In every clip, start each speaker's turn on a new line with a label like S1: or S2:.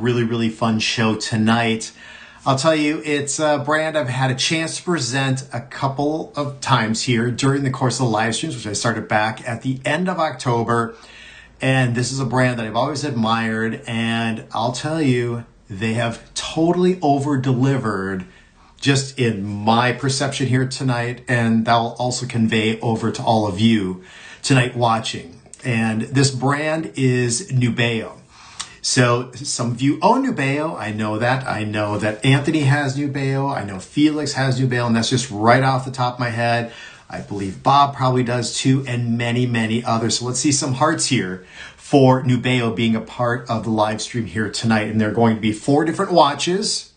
S1: really, really fun show tonight. I'll tell you, it's a brand I've had a chance to present a couple of times here during the course of the live streams, which I started back at the end of October. And this is a brand that I've always admired. And I'll tell you, they have totally over-delivered just in my perception here tonight. And that will also convey over to all of you tonight watching. And this brand is Nubeo. So some of you own Nubeo. I know that. I know that Anthony has Nubeo. I know Felix has Nubeo, and that's just right off the top of my head. I believe Bob probably does too, and many, many others. So let's see some hearts here for Nubeo being a part of the live stream here tonight. And there are going to be 4 different watches.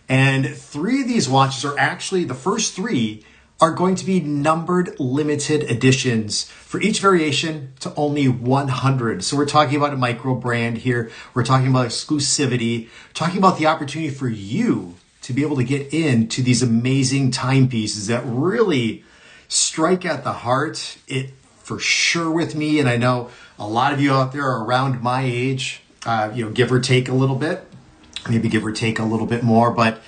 S1: And 3 of these watches are actually, the first 3 are going to be numbered limited editions for each variation to only 100. So we're talking about a micro brand here. We're talking about exclusivity, talking about the opportunity for you to be able to get into these amazing timepieces that really strike at the heart. It for sure with me, and I know a lot of you out there are around my age, give or take a little bit, maybe give or take a little bit more, but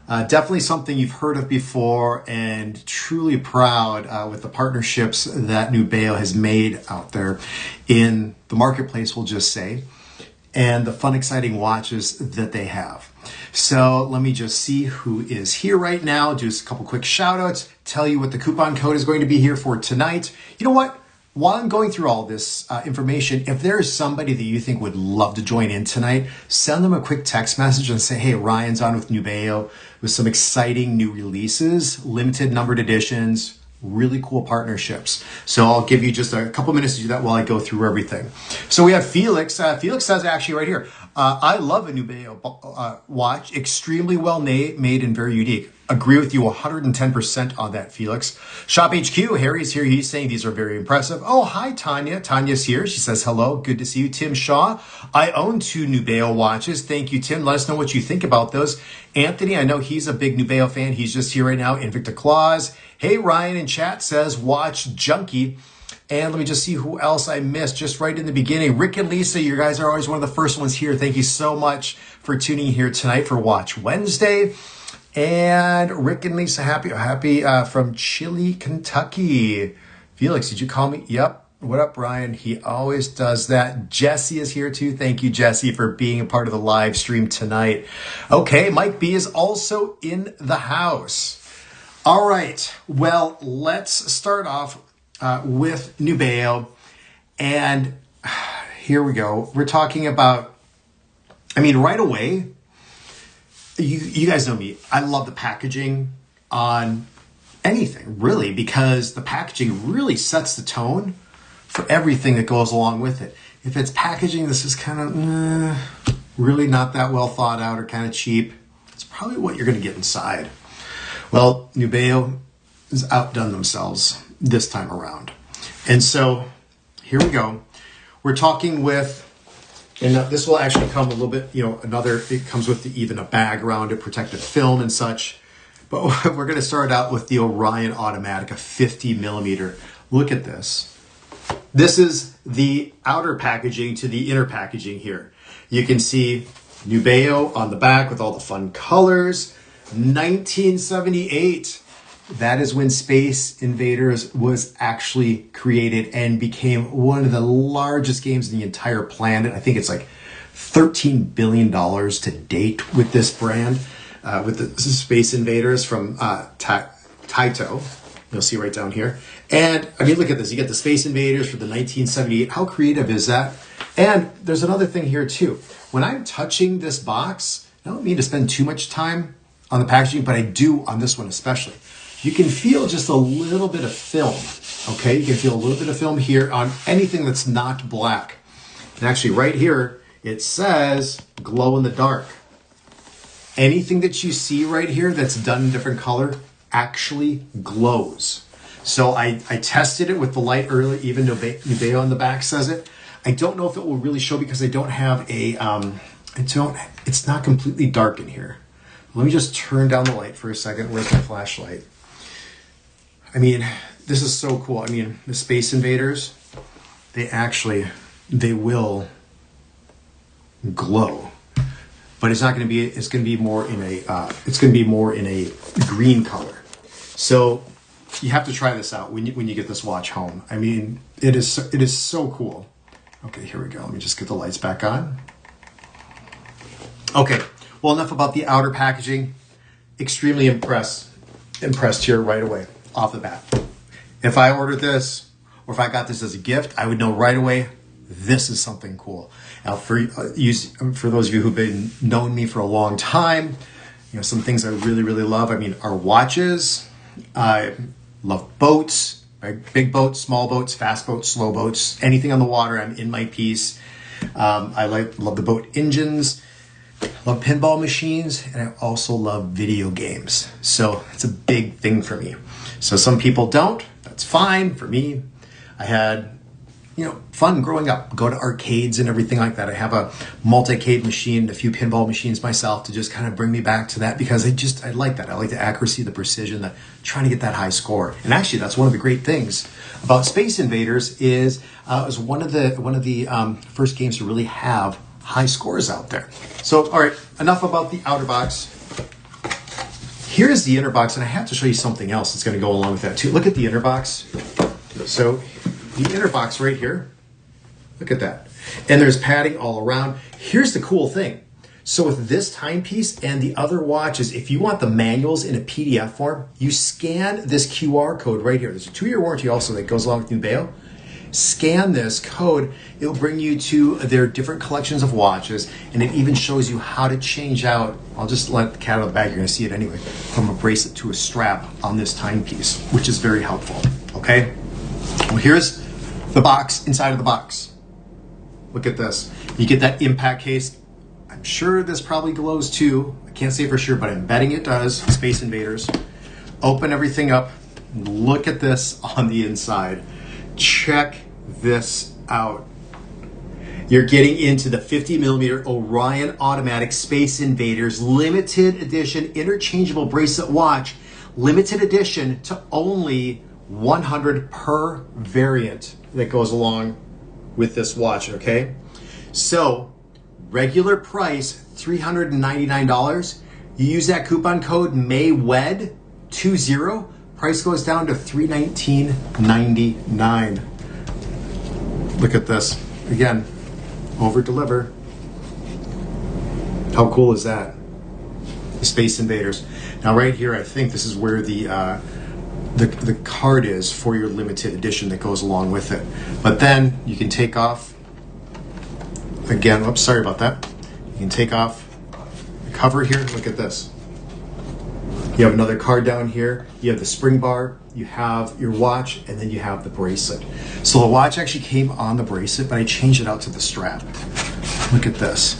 S1: definitely something you've heard of before, and truly proud with the partnerships that Nubeo has made out there in the marketplace, we'll just say, and the fun, exciting watches that they have. So let me just see who is here right now, do a couple quick shout outs, tell you what the coupon code is going to be here for tonight. You know what? While I'm going through all this information, if there is somebody that you think would love to join in tonight, send them a quick text message and say, hey, Ryan's on with Nubeo with some exciting new releases, limited numbered editions, really cool partnerships. So I'll give you just a couple minutes to do that while I go through everything. So we have Felix. Felix says actually right here, I love a Nubeo watch, extremely well made and very unique. Agree with you 110% on that, Felix. Shop HQ, Harry's here. He's saying these are very impressive. Oh, hi, Tanya. Tanya's here. She says, hello. Good to see you. Tim Shaw. I own 2 Nubeo watches. Thank you, Tim. Let us know what you think about those. Anthony, I know he's a big Nubeo fan. He's just here right now. Invicta Claus. Hey, Ryan in chat says, watch Junkie. And let me just see who else I missed just right in the beginning. Rick and Lisa, you guys are always one of the first ones here. Thank you so much for tuning in here tonight for Watch Wednesday. And Rick and Lisa, happy from Chile, Kentucky. Felix, did you call me? Yep. What up, Brian? He always does that. Jesse is here too. Thank you, Jesse, for being a part of the live stream tonight. Okay, Mike B is also in the house. All right. Well, let's start off with Nubeo. And here we go. We're talking about, right away, you guys know me. I love the packaging on anything, really, because the packaging really sets the tone for everything that goes along with it. If it's packaging, this is kind of really not that well thought out or kind of cheap, it's probably what you're going to get inside. Well, Nubeo has outdone themselves this time around. And so here we go. We're talking with, and this will actually come a little bit, it comes with even a bag around it, protective film and such. But we're going to start out with the Orion Automatica 50 millimeter. Look at this. This is the outer packaging to the inner packaging here. You can see Nubeo on the back with all the fun colors. 1978. That is when Space Invaders was actually created and became one of the largest games in the entire planet. I think it's like $13 billion to date with this brand, with the Space Invaders from Taito. You'll see right down here. And look at this. You get the Space Invaders for the 1978. How creative is that? And there's another thing here too. When I'm touching this box, I don't mean to spend too much time on the packaging, but I do on this one especially. You can feel just a little bit of film, okay? You can feel a little bit of film here on anything that's not black. And actually right here, it says glow in the dark. Anything that you see right here that's done in a different color actually glows. So I tested it with the light earlier, even Nubeo on the back says it. I don't know if it will really show because I don't have it's not completely dark in here. Let me just turn down the light for a second. Where's my flashlight? This is so cool. The Space Invaders, they will glow. but it's not going to be. It's going to be more in a. It's going to be more in a green color. So you have to try this out when you get this watch home. I mean, it is so cool. Okay, here we go. Let me just get the lights back on. Okay, well, enough about the outer packaging. Extremely impressed here right away off the bat. If I ordered this or if I got this as a gift, I would know right away this is something cool. Now, for those of you who've been known me for a long time, you know, some things I really, really love. I mean, are watches. I love boats, right? Big boats, small boats, fast boats, slow boats, anything on the water. I'm in my piece. I love the boat engines. Love pinball machines, and I also love video games. So it's a big thing for me. So some people don't. That's fine. For me, I had, you know, fun growing up. Go to arcades and everything like that. I have a multi-cade machine, a few pinball machines myself to just kind of bring me back to that because I like that. I like the accuracy, the precision, trying to get that high score. And actually, that's one of the great things about Space Invaders is it was one of the first games to really have high scores out there. So, all right, enough about the outer box. Here's the inner box, and I have to show you something else that's going to go along with that too. Look at the inner box. So, the inner box right here, look at that. And there's padding all around. Here's the cool thing. So with this timepiece and the other watches, if you want the manuals in a PDF form, you scan this QR code right here. There's a 2-year warranty also that goes along with Nubeo. Scan this code, it'll bring you to their different collections of watches, and it even shows you how to change out, I'll just let the cat out of the bag, you're gonna see it anyway, from a bracelet to a strap on this timepiece, which is very helpful, okay? Well, here's the box inside of the box. Look at this. You get that impact case. I'm sure this probably glows too. I can't say for sure, but I'm betting it does. Space Invaders. Open everything up. Look at this on the inside. Check this out. You're getting into the 50mm Orion Automatic Space Invaders limited edition interchangeable bracelet watch. Limited edition to only 100 per variant that goes along with this watch, okay? So, regular price, $399. You use that coupon code MAYWED20. Price goes down to $319.99. Look at this. Again, over deliver. How cool is that? The Space Invaders. Now right here, I think this is where the card is for your limited edition that goes along with it. But then you can take off, again, oops, sorry about that. You can take off the cover here. Look at this. You have another card down here. You have the spring bar, you have your watch, and then you have the bracelet. So the watch actually came on the bracelet, but I changed it out to the strap. Look at this.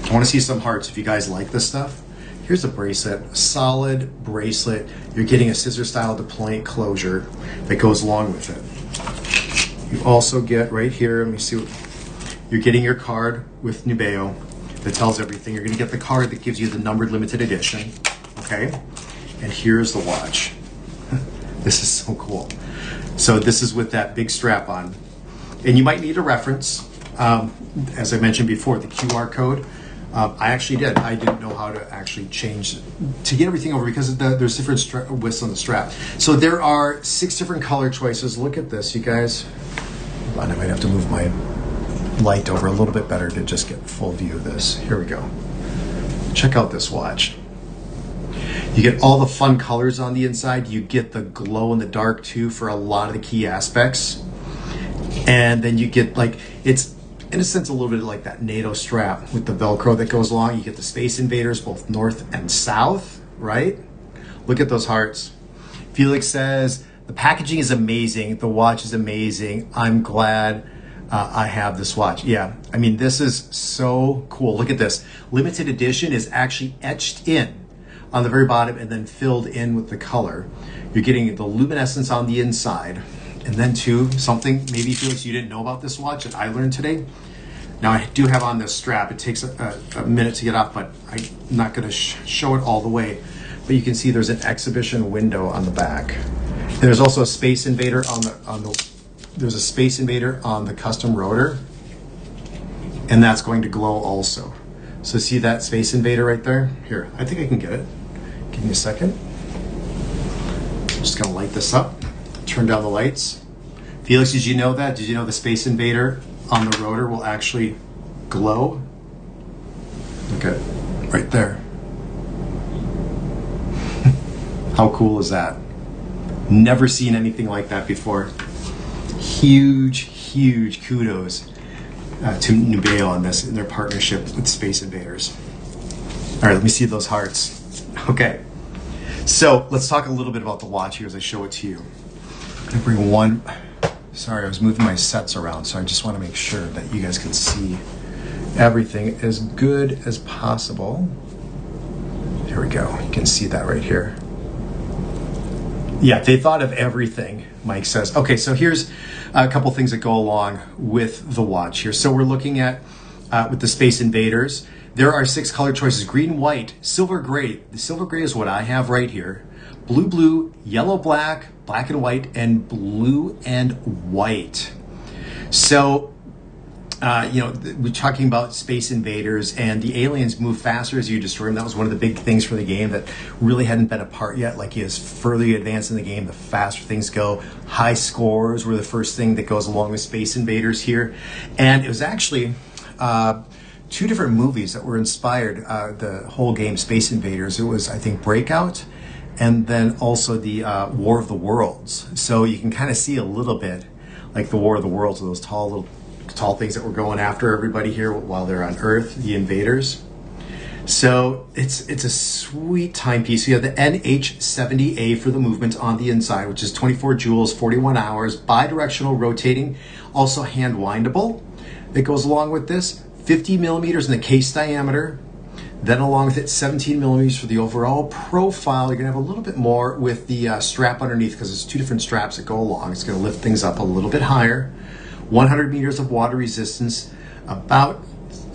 S1: I want to see some hearts if you guys like this stuff. Here's a bracelet, a solid bracelet. You're getting a scissor style deployment closure that goes along with it. You also get right here, let me see, you're getting your card with Nubeo that tells everything. You're gonna get the card that gives you the numbered limited edition, okay? And here's the watch. This is so cool. So this is with that big strap on. And you might need a reference. As I mentioned before, the QR code. I actually did. I didn't know how to actually change to get everything over because there's different widths on the strap. So there are 6 different color choices. Look at this, you guys. Hold on, I might have to move my light over a little bit better to just get full view of this. Here we go. Check out this watch. You get all the fun colors on the inside. You get the glow in the dark too for a lot of the key aspects. And then you get like, it's in a sense a little bit like that NATO strap with the Velcro that goes along. You get the Space Invaders both north and south, right? Look at those hearts. Felix says, the packaging is amazing. The watch is amazing. I'm glad I have this watch. Yeah, I mean, this is so cool. Look at this. Limited edition is actually etched in on the very bottom and then filled in with the color. You're getting the luminescence on the inside. And then too, something maybe Felix you didn't know about this watch that I learned today. Now I do have on this strap. It takes a minute to get off, but I'm not gonna show it all the way. But you can see there's an exhibition window on the back. And there's also a Space Invader there's a Space Invader on the custom rotor. And that's going to glow also. So see that Space Invader right there? Here, I think I can get it. Give me a second. Just gonna light this up, turn down the lights. Felix, did you know that? Did you know the Space Invader on the rotor will actually glow? Look at right there. How cool is that? Never seen anything like that before. Huge, huge kudos to Nubeo on this in their partnership with Space Invaders. All right, let me see those hearts. Okay, so let's talk a little bit about the watch here as I show it to you. I'm gonna bring one. Sorry, I was moving my sets around, so I just want to make sure that you guys can see everything as good as possible. Here we go. You can see that right here. Yeah, they thought of everything, Mike says. Okay, so here's a couple things that go along with the watch here. So we're looking at, with the Space Invaders, there are 6 color choices: green, white, silver, gray. The silver gray is what I have right here. Blue, blue, yellow, black, black and white, and blue and white. So, we're talking about Space Invaders, and the aliens move faster as you destroy them. That was one of the big things for the game that really hadn't been a part yet. Like, as further you advance in the game, the faster things go. High scores were the first thing that goes along with Space Invaders here. And it was actually 2 different movies that were inspired the whole game, Space Invaders. It was, I think, Breakout, and then also the War of the Worlds. So you can kind of see a little bit like the War of the Worlds, those tall things that were going after everybody here while they're on Earth, the invaders. So it's a sweet timepiece. You have the NH70A for the movement on the inside, which is 24 joules, 41 hours, bi-directional rotating, also hand windable. That goes along with this, 50 millimeters in the case diameter. Then along with it, 17 millimeters for the overall profile. You're gonna have a little bit more with the strap underneath, because there's 2 different straps that go along. It's gonna lift things up a little bit higher. 100 meters of water resistance, about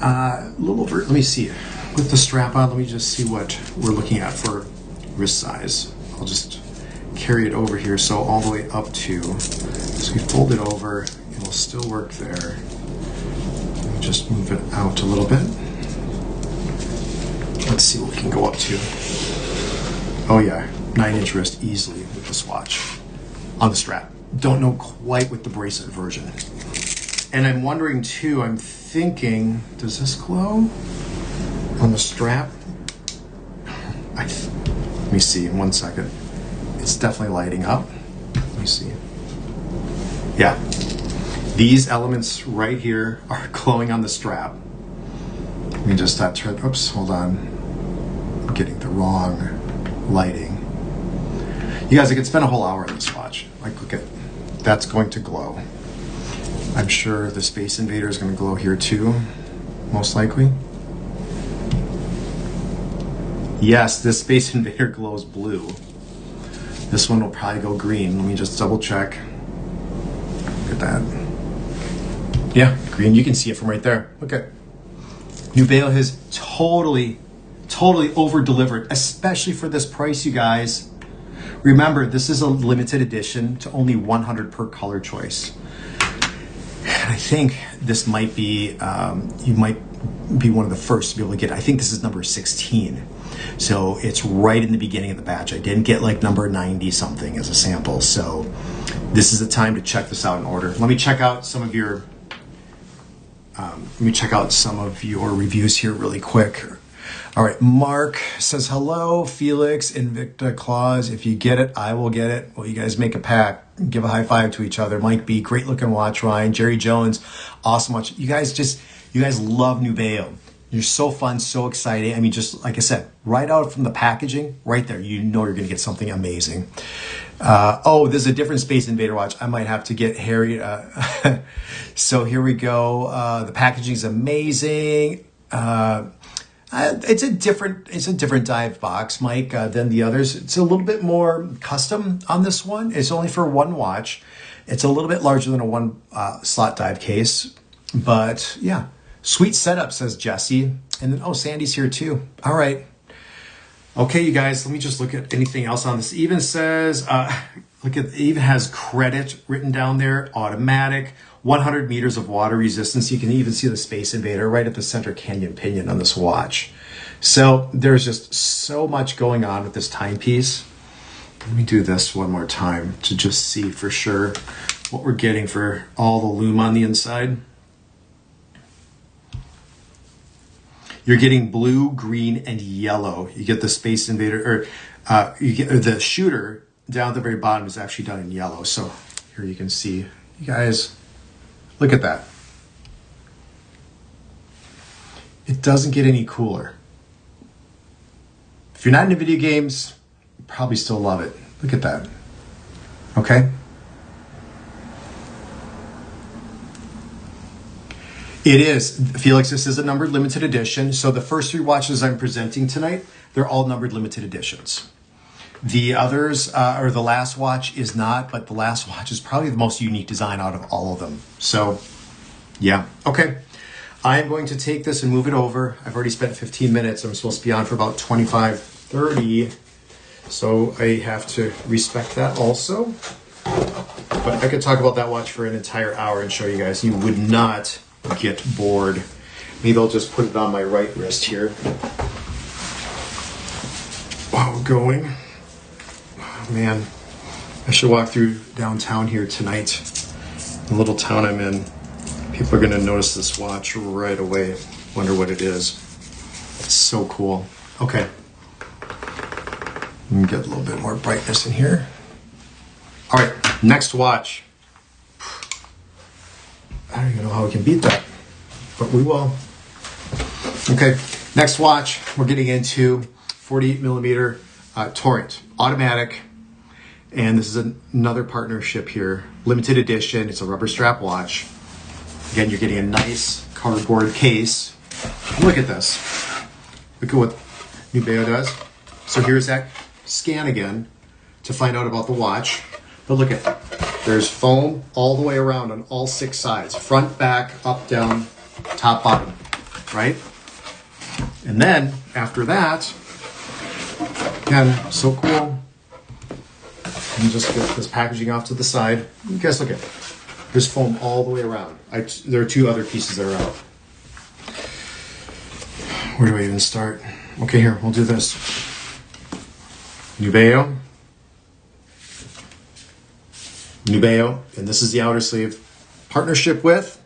S1: a little over, let me see, with the strap on, let me just see what we're looking at for wrist size. I'll just carry it over here, so all the way up to, so we fold it over, it will still work there. Let me just move it out a little bit. Let's see what we can go up to. Oh yeah, 9-inch wrist easily with this watch on the strap. Don't know quite with the bracelet version. And I'm wondering too, I'm thinking, does this glow on the strap? Let me see, 1 second. It's definitely lighting up. Let me see. Yeah, these elements right here are glowing on the strap. Let me just turn, oops, hold on. I'm getting the wrong lighting. You guys, I could spend a whole hour on this watch. Like, look at, that's going to glow. I'm sure the Space Invader is going to glow here too, most likely. Yes, this Space Invader glows blue. This one will probably go green. Let me just double check. Look at that. Yeah, green. You can see it from right there. Look at Nubeo has totally over-delivered, especially for this price, you guys. Remember, this is a limited edition to only 100 per color choice. I think this might be, you might be one of the first to be able to get it. I think this is number 16. So it's right in the beginning of the batch. I didn't get like number 90 something as a sample. So this is the time to check this out and order. Let me check out some of your, reviews here really quick. All right, Mark says, hello, Felix, Invicta, Claus. If you get it, I will get it. Well, you guys make a pact. Give a high five to each other. Mike B, great looking watch. Ryan, Jerry Jones, awesome watch. You guys love Nubeo. You're so fun, so exciting. I mean, just like I said, right out from the packaging, right there, you know you're going to get something amazing. Oh, there's a different Space Invader watch. I might have to get Harry. So here we go. The packaging is amazing. It's a different dive box, Mike, than the others. It's a little bit more custom on this one. It's only for one watch. It's a little bit larger than a one slot dive case, but yeah, sweet setup, says Jesse. And then, oh, Sandy's here too. All right. Okay, you guys, let me just look at anything else on this. It even says, it even has credit written down there, automatic, 100 meters of water resistance. You can even see the Space Invader right at the center canyon pinion on this watch. So there's just so much going on with this timepiece. Let me do this one more time to just see for sure what we're getting for all the lume on the inside. You're getting blue, green, and yellow. You get the Space Invader, or you get the shooter down at the very bottom is actually done in yellow. So here you can see, you guys, look at that. It doesn't get any cooler. If you're not into video games, you probably still love it. Look at that. Okay. It is, Felix, this is a numbered limited edition. So the first 3 watches I'm presenting tonight, they're all numbered limited editions. The others, or the last watch is not, but the last watch is probably the most unique design out of all of them. So, yeah. Okay. I'm going to take this and move it over. I've already spent 15 minutes. I'm supposed to be on for about 25, 30. So I have to respect that also. But I could talk about that watch for an entire hour and show you guys. You would not get bored. Maybe I'll just put it on my right wrist here while we're going. Oh, man, I should walk through downtown here tonight. The little town I'm in. People are going to notice this watch right away. Wonder what it is. It's so cool. Okay. Let me get a little bit more brightness in here. All right, next watch. I don't even know how we can beat that, but we will. Okay, next watch, we're getting into 48 millimeter Torrent, automatic. And this is another partnership here, limited edition. It's a rubber strap watch. Again, you're getting a nice cardboard case. Look at this. Look at what Nubeo does. So here's that scan again to find out about the watch. But look at, there's foam all the way around on all 6 sides. Front, back, up, down, top, bottom, right? And then after that, again, so cool. And just get this packaging off to the side. You guys look at it. There's foam all the way around. There are 2 other pieces that are out. Where do I even start? Okay, here, we'll do this. Nubeo, and this is the outer sleeve. Partnership with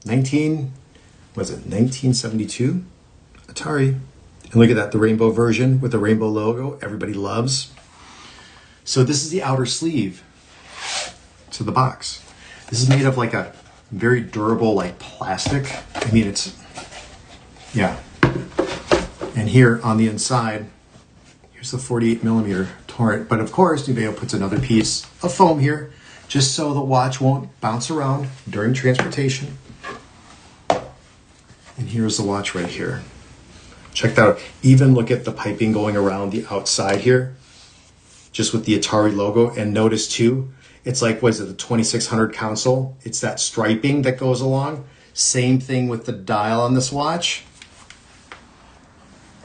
S1: 1972 Atari. And look at that, the rainbow version with the rainbow logo everybody loves. So this is the outer sleeve to the box. This is made of like a very durable, like plastic. I mean, it's, yeah. And here on the inside, here's the 48 millimeter Torrent. But of course, Nubeo puts another piece of foam here just so the watch won't bounce around during transportation. And here's the watch right here. Check that out. Even look at the piping going around the outside here, just with the Atari logo. And notice too, it's like, what is it, the 2600 console? It's that striping that goes along. Same thing with the dial on this watch.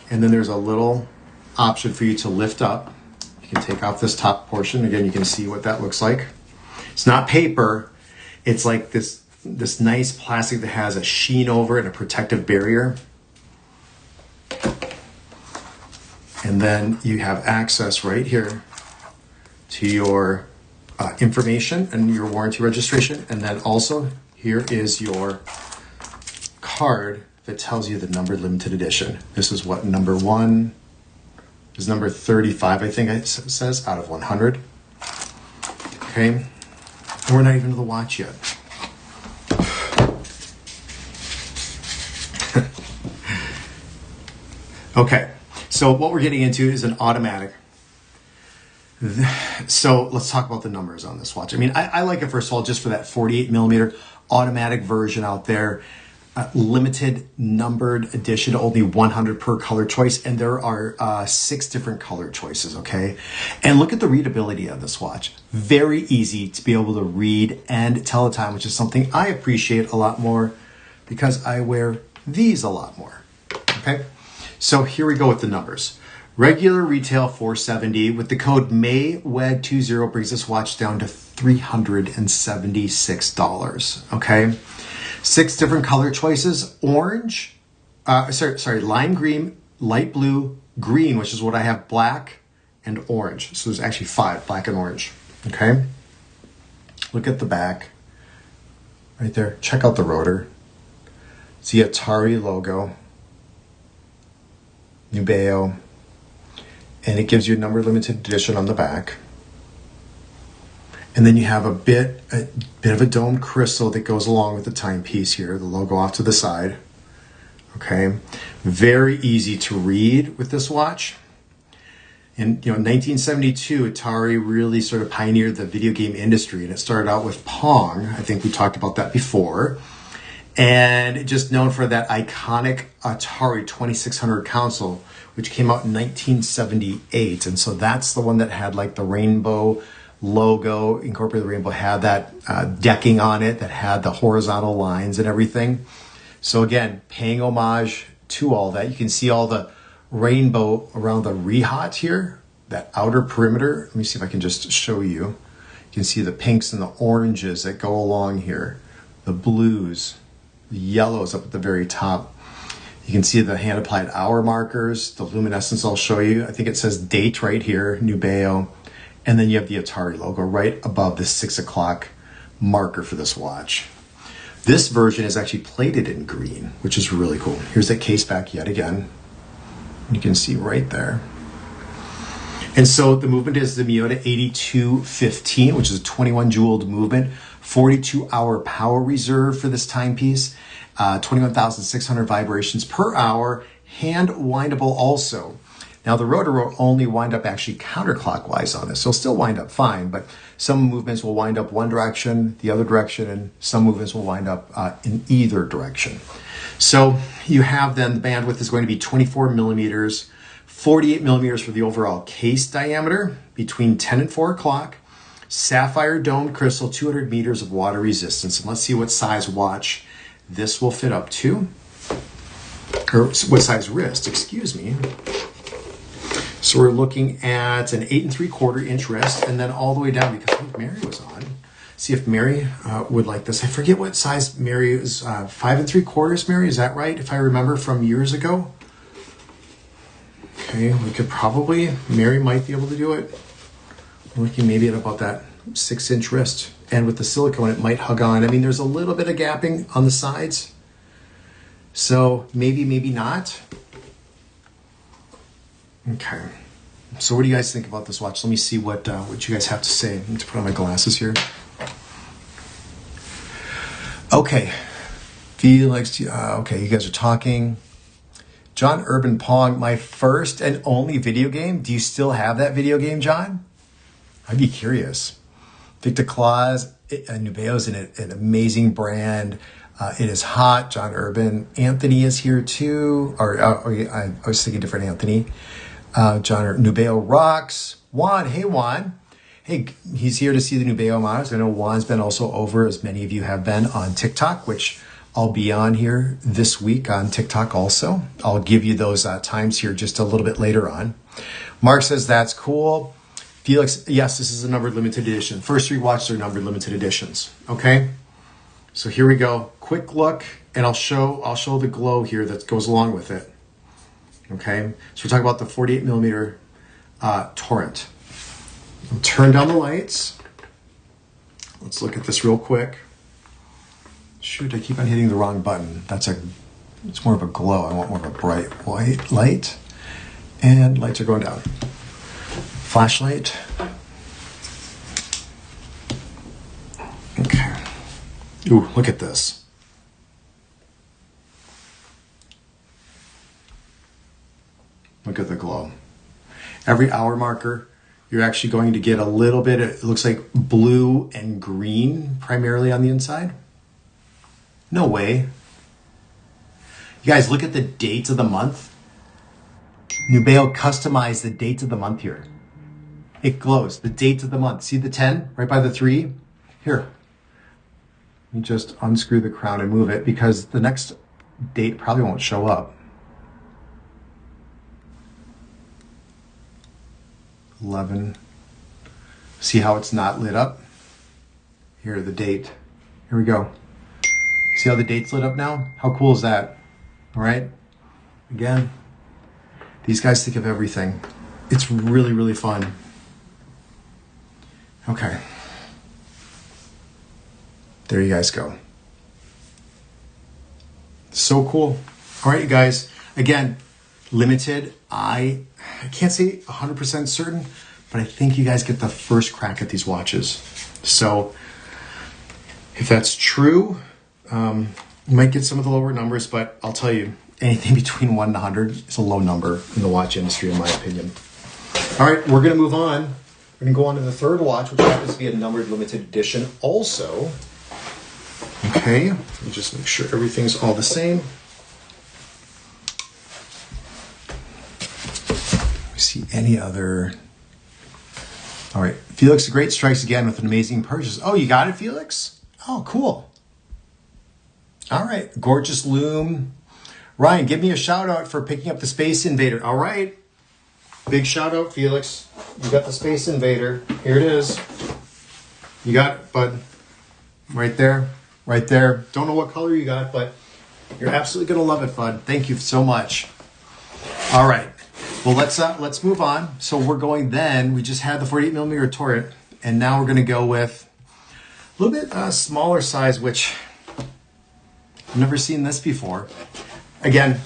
S1: And then there's a little option for you to lift up. You can take off this top portion. Again, you can see what that looks like. It's not paper. It's like this nice plastic that has a sheen over it and a protective barrier. And then you have access right here to your information and your warranty registration. And then also here is your card that tells you the numbered limited edition. This is what number 1 is, number 35, I think it says, out of 100. Okay, and we're not even to the watch yet. Okay, so what we're getting into is an automatic. So let's talk about the numbers on this watch. I mean, I like it, first of all, just for that 48 millimeter automatic version out there. Limited numbered edition, only 100 per color choice, and there are 6 different color choices, okay? And look at the readability of this watch. Very easy to be able to read and tell the time, which is something I appreciate a lot more because I wear these a lot more, okay? So here we go with the numbers. Regular retail $470 with the code MAYWED20 brings this watch down to $376. Okay, 6 different color choices: orange, lime green, light blue, green, which is what I have, black, and orange. So there's actually 5, black and orange. Okay, look at the back right there. Check out the rotor. It's the Atari logo, Nubeo, and it gives you a number limited edition on the back. And then you have a bit of a domed crystal that goes along with the timepiece here, the logo off to the side. Okay, very easy to read with this watch. In 1972, Atari really sort of pioneered the video game industry, and it started out with Pong. I think we talked about that before. And just known for that iconic Atari 2600 console, which came out in 1978. And so that's the one that had like the rainbow logo, incorporated the rainbow, had that decking on it that had the horizontal lines and everything. So again, paying homage to all that. You can see all the rainbow around the Rehat here, that outer perimeter. Let me see if I can just show you. You can see the pinks and the oranges that go along here, the blues, the yellows up at the very top. You can see the hand applied hour markers, the luminescence I'll show you. I think it says date right here, Nubeo. And then you have the Atari logo right above the 6 o'clock marker for this watch. This version is actually plated in green, which is really cool. Here's that case back yet again. You can see right there. And so the movement is the Miyota 8215, which is a 21 jeweled movement, 42-hour power reserve for this timepiece, 21,600 vibrations per hour, hand windable also. Now the rotor will only wind up actually counterclockwise on this, so it'll still wind up fine, but some movements will wind up one direction, the other direction, and some movements will wind up in either direction. So you have then the bandwidth is going to be 24 millimeters, 48 millimeters for the overall case diameter, between 10 and 4 o'clock, sapphire domed crystal, 200 meters of water resistance. And let's see what size watch this will fit up to, or what size wrist, excuse me. So we're looking at an 8 3/4 inch wrist, and then all the way down, because I think Mary was on. See if Mary would like this. I forget what size Mary is. 5 3/4, Mary, is that right? If I remember from years ago. Okay, we could probably, Mary might be able to do it. We're looking maybe at about that 6 inch wrist. And with the silicone, it might hug on. I mean, there's a little bit of gapping on the sides. So maybe, maybe not. Okay. So what do you guys think about this watch? Let me see what you guys have to say. I need to put on my glasses here. Okay. Felix, okay, you guys are talking. John Urban Pong, my first and only video game. Do you still have that video game, John? I'd be curious. Victor Claus, Nubeo is an amazing brand. It is hot. John Urban. Anthony is here too. I was thinking different Anthony. Nubeo rocks. Juan, hey Juan. Hey, he's here to see the Nubeo models. I know Juan's been also over, as many of you have been, on TikTok, which I'll be on here this week on TikTok also. I'll give you those times here just a little bit later on. Mark says, that's cool. Felix, yes, this is a numbered limited edition. First 3 watches are numbered limited editions, okay? So here we go. Quick look, and I'll show the glow here that goes along with it. Okay, so we're talking about the 48 millimeter Torrent. I'll turn down the lights. Let's look at this real quick. Shoot, I keep on hitting the wrong button. It's more of a glow. I want more of a bright white light. And lights are going down. Flashlight. Okay. Ooh, look at this. Look at the glow. Every hour marker, you're actually going to get a little bit, it looks like blue and green primarily on the inside. No way. You guys, look at the dates of the month. Nubeo customized the dates of the month here. It glows, the dates of the month. See the 10 right by the 3? Here. Let me just unscrew the crown and move it because the next date probably won't show up. 11. See how it's not lit up? Here, the date. Here we go. See how the date's lit up now? How cool is that? All right. Again, these guys think of everything. It's really, really fun. Okay. There you guys go. So cool. All right, you guys. Again, limited. I can't say 100% certain, but I think you guys get the first crack at these watches. So if that's true, you might get some of the lower numbers, but I'll tell you, anything between 1 and 100 is a low number in the watch industry, in my opinion. All right, we're going to move on. We're going to go on to the third watch, which happens to be a numbered limited edition also. Okay, let me just make sure everything's all the same. Let me see any other. All right, Felix the Great strikes again with an amazing purchase. Oh, you got it, Felix? Oh, cool. All right, gorgeous loom. Ryan, give me a shout out for picking up the Space Invader. All right, big shout out, Felix. You got the Space Invader. Here it is. You got it, bud. Right there, right there. Don't know what color you got, but you're absolutely gonna love it, bud. Thank you so much. All right, well let's move on. So we're going then. We just had the 48mm turret, and now we're gonna go with a little bit smaller size, which I've never seen this before. Again,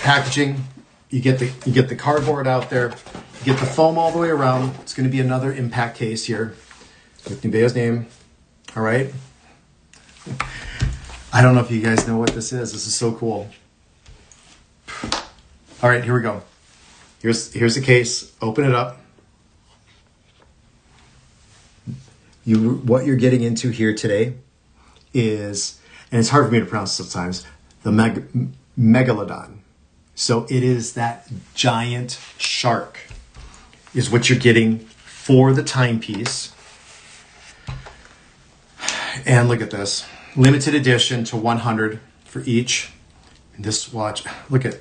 S1: packaging. You get the cardboard out there. You get the foam all the way around. It's going to be another impact case here with Nubeo's name. All right. I don't know if you guys know what this is. This is so cool. All right, here we go. Here's the case. Open it up. What you're getting into here today is, and it's hard for me to pronounce sometimes, the Megalodon. So it is that giant shark is what you're getting for the timepiece. And look at this. Limited edition to 100 for each. And this watch, look at.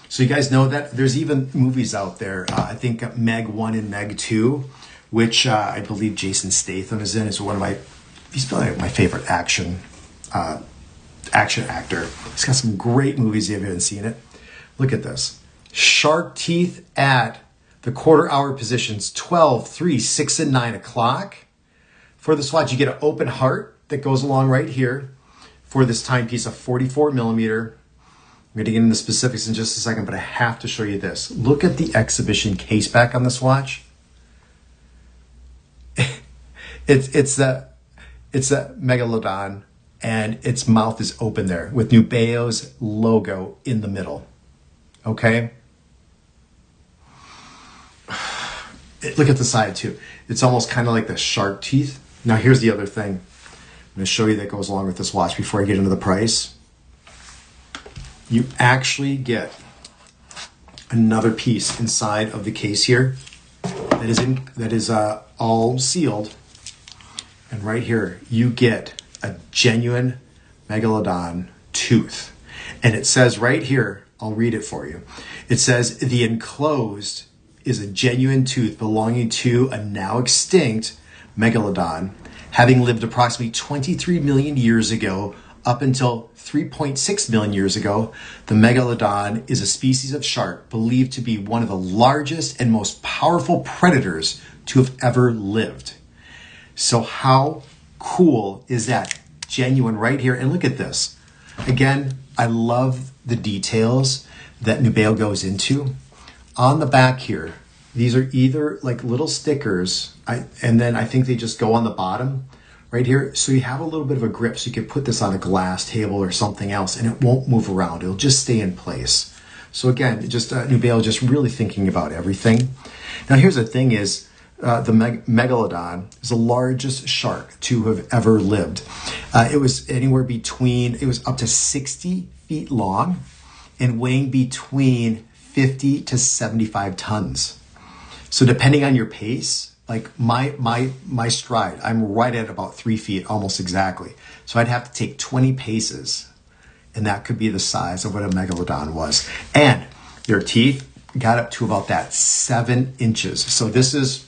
S1: So you guys know that there's even movies out there. I think Meg 1 and Meg 2, which I believe Jason Statham is in. It's one of he's probably my favorite action actor. He's got some great movies if you haven't seen it. Look at this. Shark teeth at the quarter hour positions 12, 3, 6, and 9 o'clock. For this watch, you get an open heart that goes along right here for this timepiece of 44mm. I'm going to get into the specifics in just a second, but I have to show you this. Look at the exhibition case back on this watch. It's a Megalodon, and its mouth is open there with Nubeo's logo in the middle. Okay? Look at the side too. It's almost kind of like the shark teeth. Now here's the other thing I'm going to show you that goes along with this watch before I get into the price. You actually get another piece inside of the case here that is all sealed. And right here, you get a genuine Megalodon tooth. And it says right here, I'll read it for you. It says, the enclosed is a genuine tooth belonging to a now extinct Megalodon, having lived approximately 23 million years ago up until 3.6 million years ago. The Megalodon is a species of shark believed to be one of the largest and most powerful predators to have ever lived. So how cool is that? Genuine right here. And look at this. Again, I love the details that Nubeo goes into. On the back here, these are either like little stickers, and then I think they just go on the bottom right here. So you have a little bit of a grip, so you can put this on a glass table or something else, and it won't move around. It'll just stay in place. So again, just Nubeo just really thinking about everything. Now here's the thing is, the Megalodon is the largest shark to have ever lived. It was it was up to 60 feet long and weighing between 50 to 75 tons. So depending on your pace, like my stride, I'm right at about 3 feet, almost exactly. So I'd have to take 20 paces, and that could be the size of what a Megalodon was. And their teeth, got up to about that 7 inches. So this is,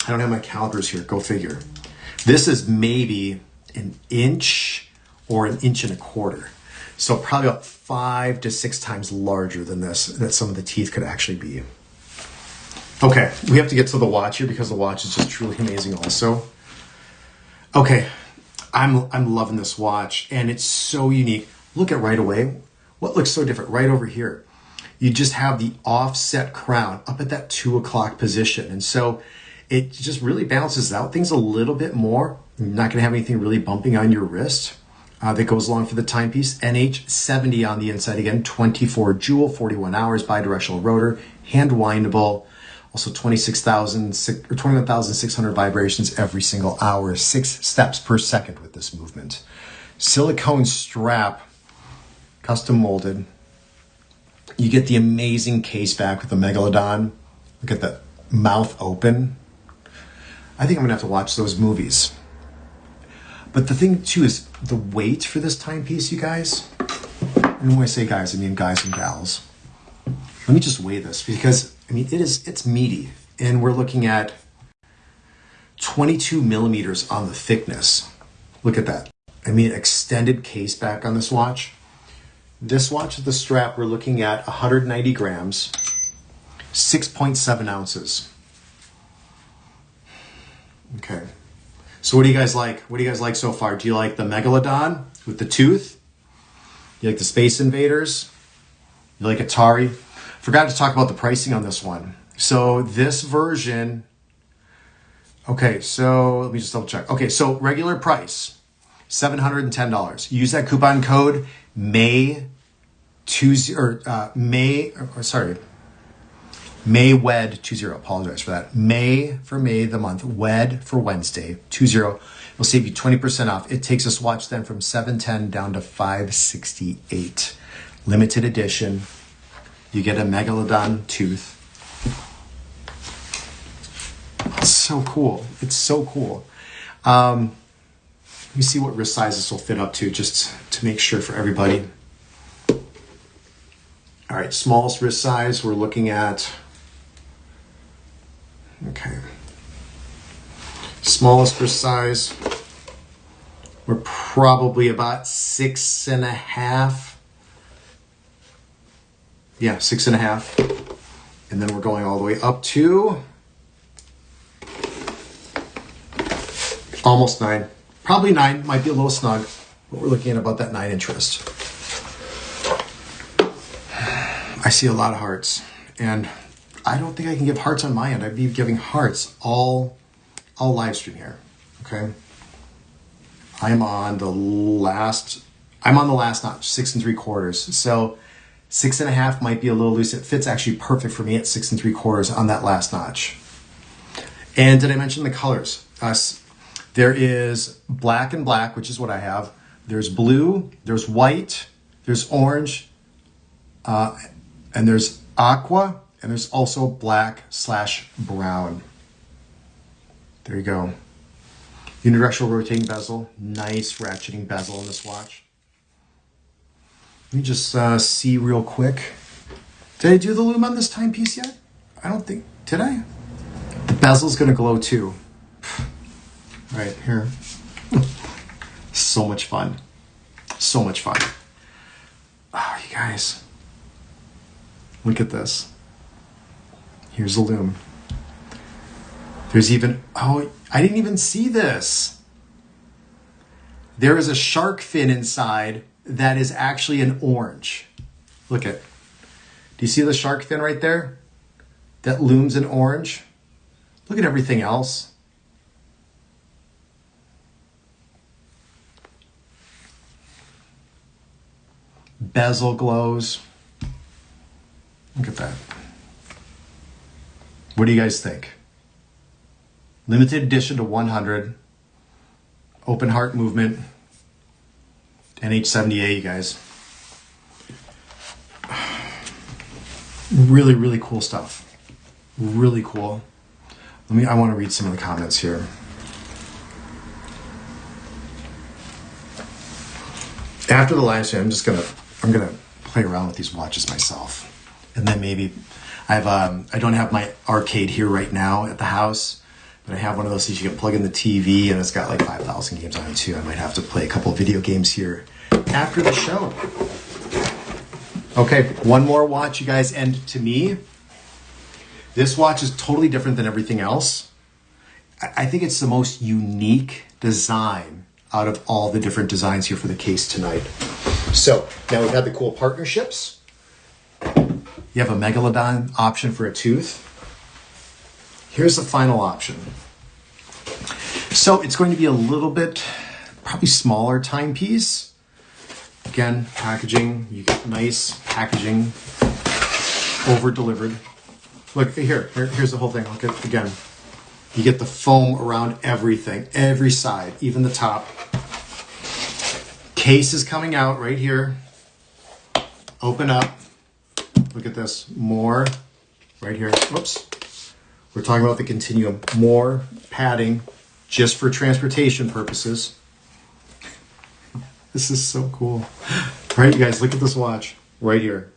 S1: I don't have my calipers here, go figure. This is maybe an inch or an inch and a quarter. So probably about 5 to 6 times larger than this, that some of the teeth could actually be. Okay, we have to get to the watch here because the watch is just truly amazing also. Okay, I'm loving this watch and it's so unique. Look at right away, what looks so different right over here. You just have the offset crown up at that 2 o'clock position. And so it just really balances out things a little bit more. You're not gonna have anything really bumping on your wrist. That goes along for the timepiece. NH70 on the inside again, 24 jewel, 41 hours, bidirectional rotor, hand windable. Also 21,600 vibrations every single hour, 6 steps per second with this movement. Silicone strap, custom molded. You get the amazing case back with the Megalodon. Look at the mouth open. I think I'm gonna have to watch those movies. But the thing too is the weight for this timepiece, you guys. And when I say guys, I mean guys and gals. Let me just weigh this because I mean it's meaty, and we're looking at 22 millimeters on the thickness. Look at that. I mean, extended case back on this watch. This watch with the strap, we're looking at 190 grams, 6.7 ounces. Okay. So what do you guys like? What do you guys like so far? Do you like the Megalodon with the tooth? You like the Space Invaders? You like Atari? Forgot to talk about the pricing on this one. So this version, okay, so let me just double check. Okay, so regular price, $710. Use that coupon code May WED20. Apologize for that. May for May, the month. WED for Wednesday, 20. It'll save you 20% off. It takes this watch then from $710 down to $568. Limited edition. You get a Megalodon tooth. It's so cool. It's so cool. Let me see what wrist size this will fit up to, just to make sure for everybody. All right, smallest wrist size we're looking at. Okay. Smallest wrist size, we're probably about 6.5. Yeah, 6.5. And then we're going all the way up to almost 9. Probably 9, might be a little snug, but we're looking at about that 9-inch wrist. I see a lot of hearts, and I don't think I can give hearts on my end. I'd be giving hearts all live stream here, okay? I'm on the last notch, 6 3/4. So 6.5 might be a little loose. It fits actually perfect for me at 6 3/4 on that last notch. And did I mention the colors? There is black and black, which is what I have. There's blue, there's white, there's orange, and there's aqua, and there's also black/brown. There you go. Unidirectional rotating bezel, nice ratcheting bezel on this watch. Let me just see real quick. Did I do the lume on this timepiece yet? I don't think, did I? The bezel's gonna glow too. Right here. So much fun. So much fun. Oh, you guys. Look at this. Here's the lume. There's even, oh, I didn't even see this. There is a shark fin inside that is actually an orange. Look at, do you see the shark fin right there? That looms in orange. Look at everything else. Bezel glows. Look at that. What do you guys think? Limited edition to 100. Open heart movement. NH70A, you guys. Really, really cool stuff. Really cool. I want to read some of the comments here. After the live stream, I'm gonna play around with these watches myself, and then maybe I don't have my arcade here right now at the house, but I have one of those things you can plug in the TV, and it's got like 5,000 games on it too. I might have to play a couple video games here after the show. Okay, one more watch, you guys, and to me, this watch is totally different than everything else. I think it's the most unique design out of all the different designs here for the case tonight. So now we've had the cool partnerships. You have a Megalodon option for a tooth. Here's the final option. So it's going to be a little bit, probably smaller timepiece. Again, packaging, you get nice packaging, over-delivered. Look, here's the whole thing. Look at, again, you get the foam around everything, every side, even the top. Case is coming out right here. Open up. Look at this. More right here. Whoops. We're talking about the Continuum. More padding just for transportation purposes. This is so cool. All right, you guys, look at this watch right here.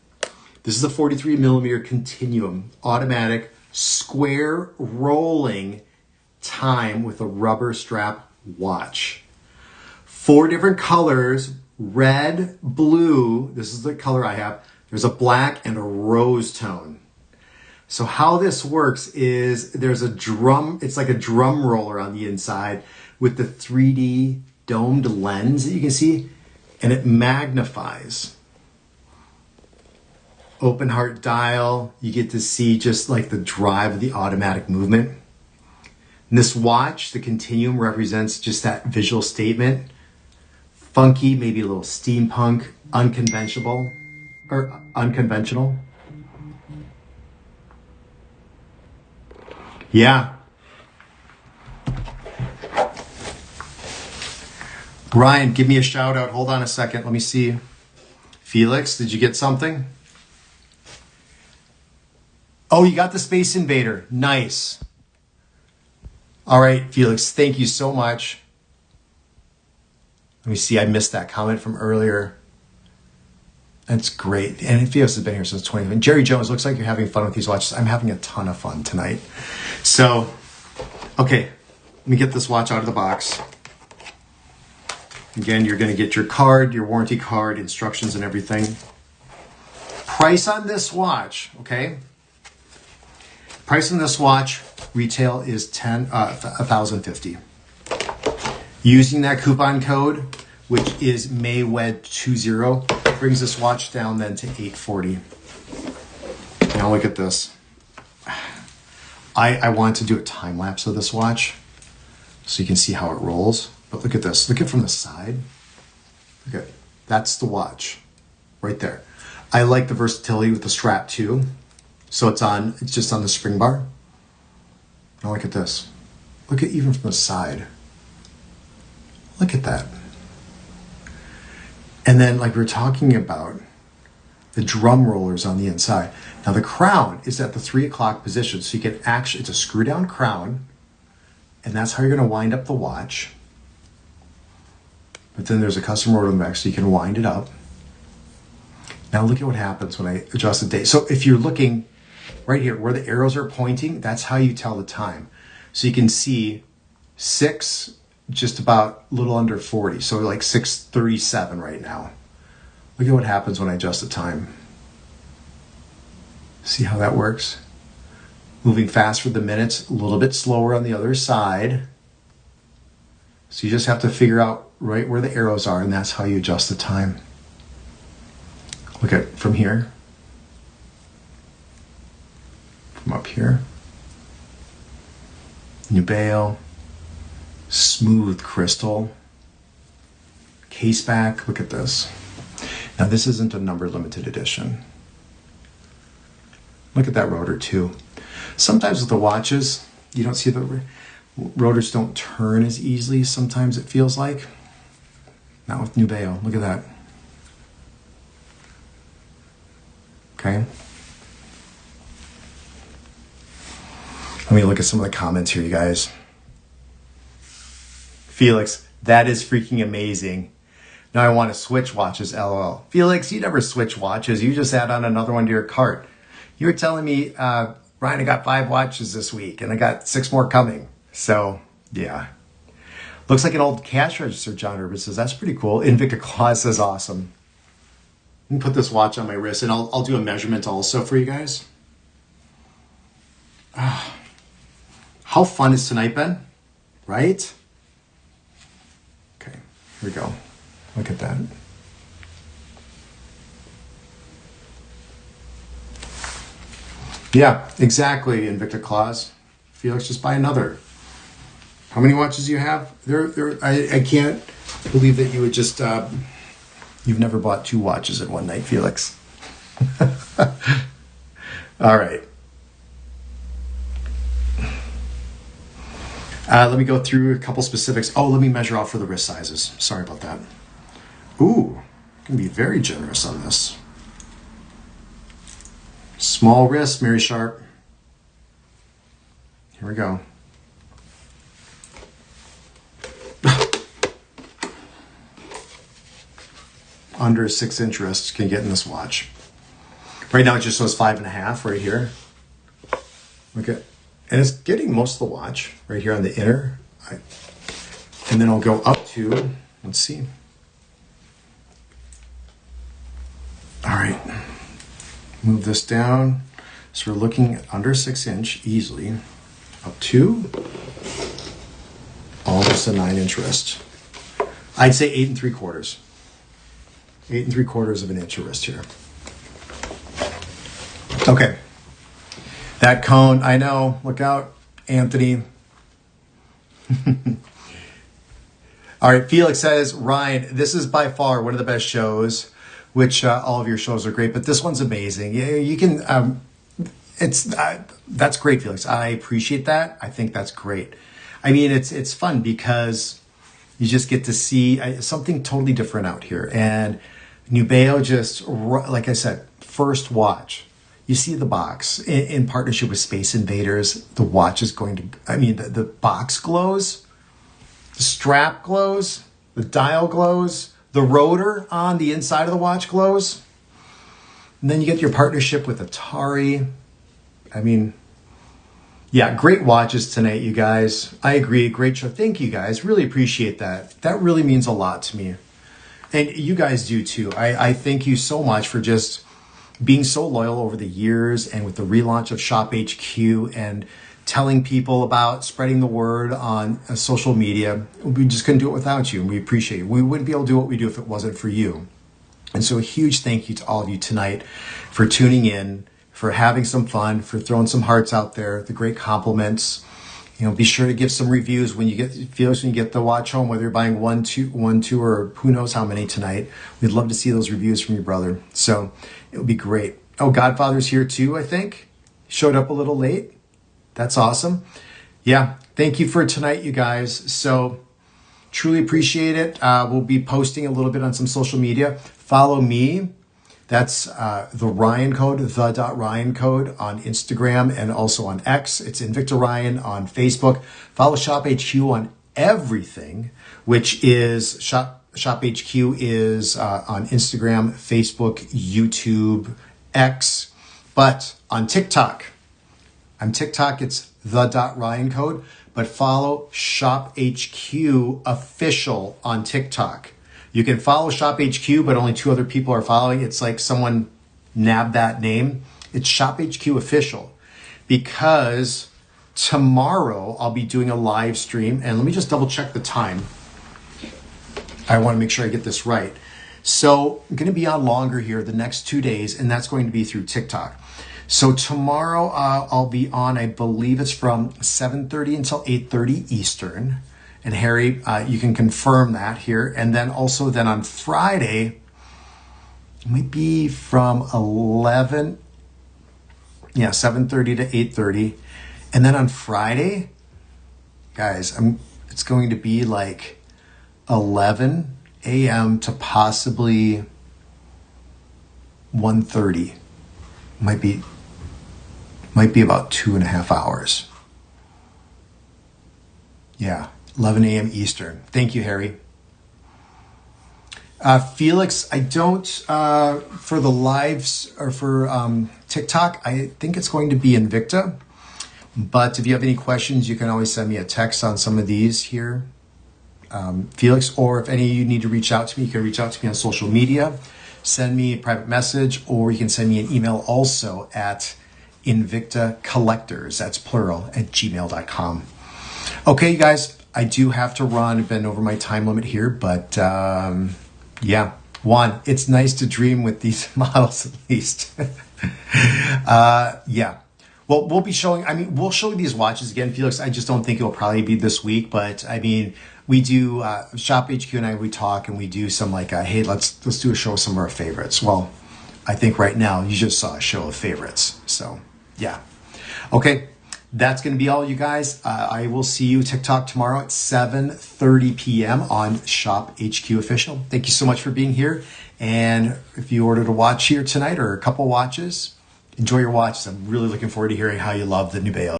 S1: This is a 43 millimeter Continuum automatic square rolling time with a rubber strap watch. 4 different colors, red, blue. This is the color I have. There's a black and a rose tone. So how this works is there's a drum, it's like a drum roller on the inside with the 3D domed lens that you can see, and it magnifies. Open heart dial, you get to see just like the drive of the automatic movement. And this watch, the Continuum, represents just that visual statement. Funky, maybe a little steampunk, unconventional. Yeah. Ryan, give me a shout out. Hold on a second. Let me see. Felix, did you get something? Oh, you got the Space Invader. Nice. All right, Felix, thank you so much. Let me see. I missed that comment from earlier. That's great. And Felix has been here since 2020. Jerry Jones, looks like you're having fun with these watches. I'm having a ton of fun tonight. So, okay, let me get this watch out of the box. Again, you're going to get your card, your warranty card, instructions and everything. Price on this watch, okay? Price on this watch, retail is $1,050. Using that coupon code, which is MAYWED20, brings this watch down then to $840. Now look at this. I want to do a time lapse of this watch so you can see how it rolls. But look at this. Look at it from the side. Look at, that's the watch right there. I like the versatility with the strap too. So it's just on the spring bar. Now look at this. Look at even from the side. Look at that. And then like we were talking about, the drum rollers on the inside. Now the crown is at the 3 o'clock position. So you can actually, it's a screw down crown, and that's how you're gonna wind up the watch. But then there's a custom rotor in the back so you can wind it up. Now look at what happens when I adjust the date. So if you're looking right here where the arrows are pointing, that's how you tell the time. So you can see 6, just about a little under 40. So like 6:37 right now. Look at what happens when I adjust the time. See how that works? Moving fast for the minutes, a little bit slower on the other side. So you just have to figure out right where the arrows are, and that's how you adjust the time. Look at from here. From up here. Nubeo. Smooth crystal. Case back, look at this. Now this isn't a number limited edition. Look at that rotor too. Sometimes with the watches, you don't see the rotors don't turn as easily. Sometimes it feels like. Not with Nubeo, look at that. Okay. Let me look at some of the comments here, you guys. Felix, that is freaking amazing. Now I want to switch watches, LOL. Felix, you never switch watches. You just add on another one to your cart. You were telling me, Ryan, I got 5 watches this week and I got 6 more coming. So yeah. Looks like an old cash register, John Urban says. That's pretty cool. Invicta Claus says awesome. Let me put this watch on my wrist and I'll do a measurement also for you guys. How fun has tonight been? Right? Okay, here we go. Look at that. Yeah, exactly, Invicta Claus. Felix, just buy another. How many watches do you have? I can't believe that you would just, you've never bought 2 watches in one night, Felix. All right. Let me go through a couple specifics. Oh, let me measure out for the wrist sizes. Sorry about that. Ooh, can be very generous on this. Small wrist, Mary Sharp. Here we go. Under a 6-inch wrist can get in this watch. Right now it just shows 5.5 right here. Okay. And it's getting most of the watch right here on the inner. And then I'll go up to, let's see. All right. Move this down. So we're looking at under 6-inch easily. Up to almost a 9-inch wrist. I'd say 8 3/4. 8 3/4 of an inch of wrist here. Okay. That cone, I know. Look out, Anthony. All right, Felix says, Ryan, this is by far one of the best shows, which all of your shows are great, but this one's amazing. You can, that's great, Felix. I appreciate that. I think that's great. I mean, it's fun because you just get to see something totally different out here. And Nubeo just, like I said, first watch. You see the box in partnership with Space Invaders. The watch is going to, I mean, the box glows, the strap glows, the dial glows, the rotor on the inside of the watch glows. And then you get your partnership with Atari. I mean, yeah, great watches tonight, you guys. I agree. Great show. Thank you guys. Really appreciate that. That really means a lot to me. And you guys do too. I thank you so much for just being so loyal over the years, and with the relaunch of Shop HQ and telling people about spreading the word on social media. We just couldn't do it without you, and we appreciate it. We wouldn't be able to do what we do if it wasn't for you. And so a huge thank you to all of you tonight for tuning in, for having some fun, for throwing some hearts out there, the great compliments. You know, be sure to give some reviews when you get the watch home, whether you're buying one, two, or who knows how many tonight. We'd love to see those reviews from your brother. So it would be great. Oh, Godfather's here too, I think. Showed up a little late. That's awesome. Yeah, thank you for tonight, you guys. So truly appreciate it. We'll be posting a little bit on some social media. Follow me. That's the Ryan Code, the.Ryan Code on Instagram and also on X. It's Invicta Ryan on Facebook. Follow Shop HQ on everything, which is Shop HQ is on Instagram, Facebook, YouTube, X, but on TikTok. On TikTok, it's the.Ryan Code, but follow Shop HQ official on TikTok. You can follow Shop HQ, but only 2 other people are following. It's like someone nabbed that name. It's Shop HQ Official, because tomorrow I'll be doing a live stream, and let me just double check the time. I want to make sure I get this right. So I'm going to be on longer here the next 2 days, and that's going to be through TikTok. So tomorrow I'll be on, I believe it's from 7:30 until 8:30 Eastern. And Harry, you can confirm that here. And then also then on Friday, it might be from 7:30 to 8:30. And then on Friday, guys, it's going to be like 11 a.m. to possibly 1:30. Might be about 2.5 hours. Yeah. 11 a.m. Eastern. Thank you, Harry. Felix, I don't, for the lives or for TikTok, I think it's going to be Invicta. But if you have any questions, you can always send me a text on some of these here, Felix, or if any of you need to reach out to me, you can reach out to me on social media, send me a private message, or you can send me an email also at Invicta Collectors, that's plural, at gmail.com. Okay, you guys, I do have to run. I've been over my time limit here, but yeah. One, it's nice to dream with these models at least. Yeah. Well, we'll be showing, we'll show you these watches again, Felix. I just don't think it'll probably be this week, but we do, Shop HQ and I, we talk and we do some like, hey, let's do a show of some of our favorites. Well, I think right now you just saw a show of favorites. So yeah. Okay. That's going to be all, you guys. I will see you TikTok tomorrow at 7:30 p.m. on Shop HQ Official. Thank you so much for being here. And if you ordered a watch here tonight or a couple watches, enjoy your watches. I'm really looking forward to hearing how you love the Nubeo.